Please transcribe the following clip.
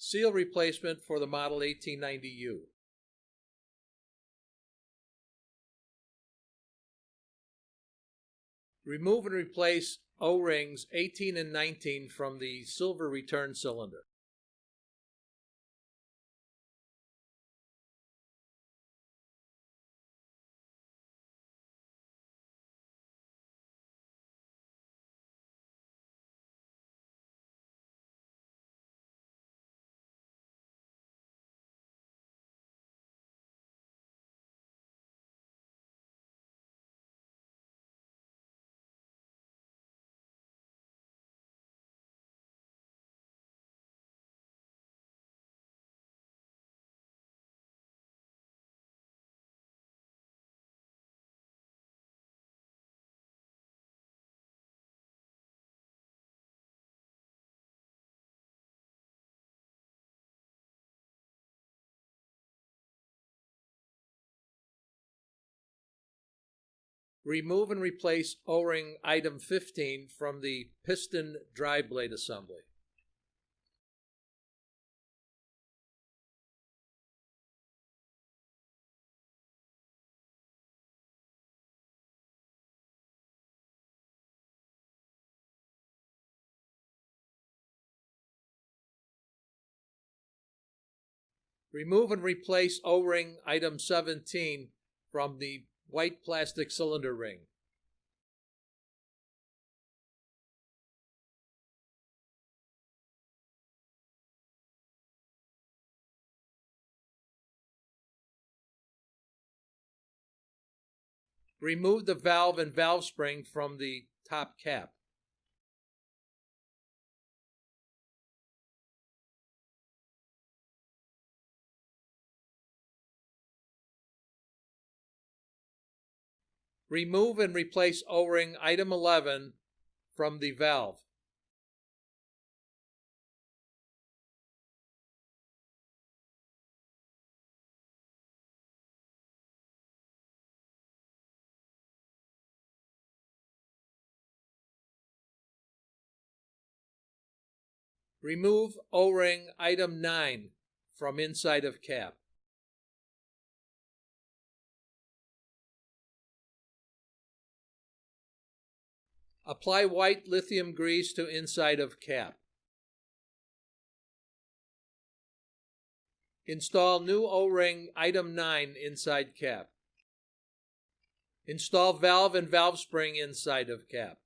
Seal replacement for the model 1890U. Remove and replace O-rings 18 and 19 from the silver return cylinder. Remove and replace O-ring item 15 from the piston dry blade assembly. Remove and replace O-ring item 17 from the white plastic cylinder ring. Remove the valve and valve spring from the top cap. Remove and replace O-ring item 11 from the valve. Remove O-ring item 9 from inside of cap. Apply white lithium grease to inside of cap. Install new O-ring item 9 inside cap. Install valve and valve spring inside of cap.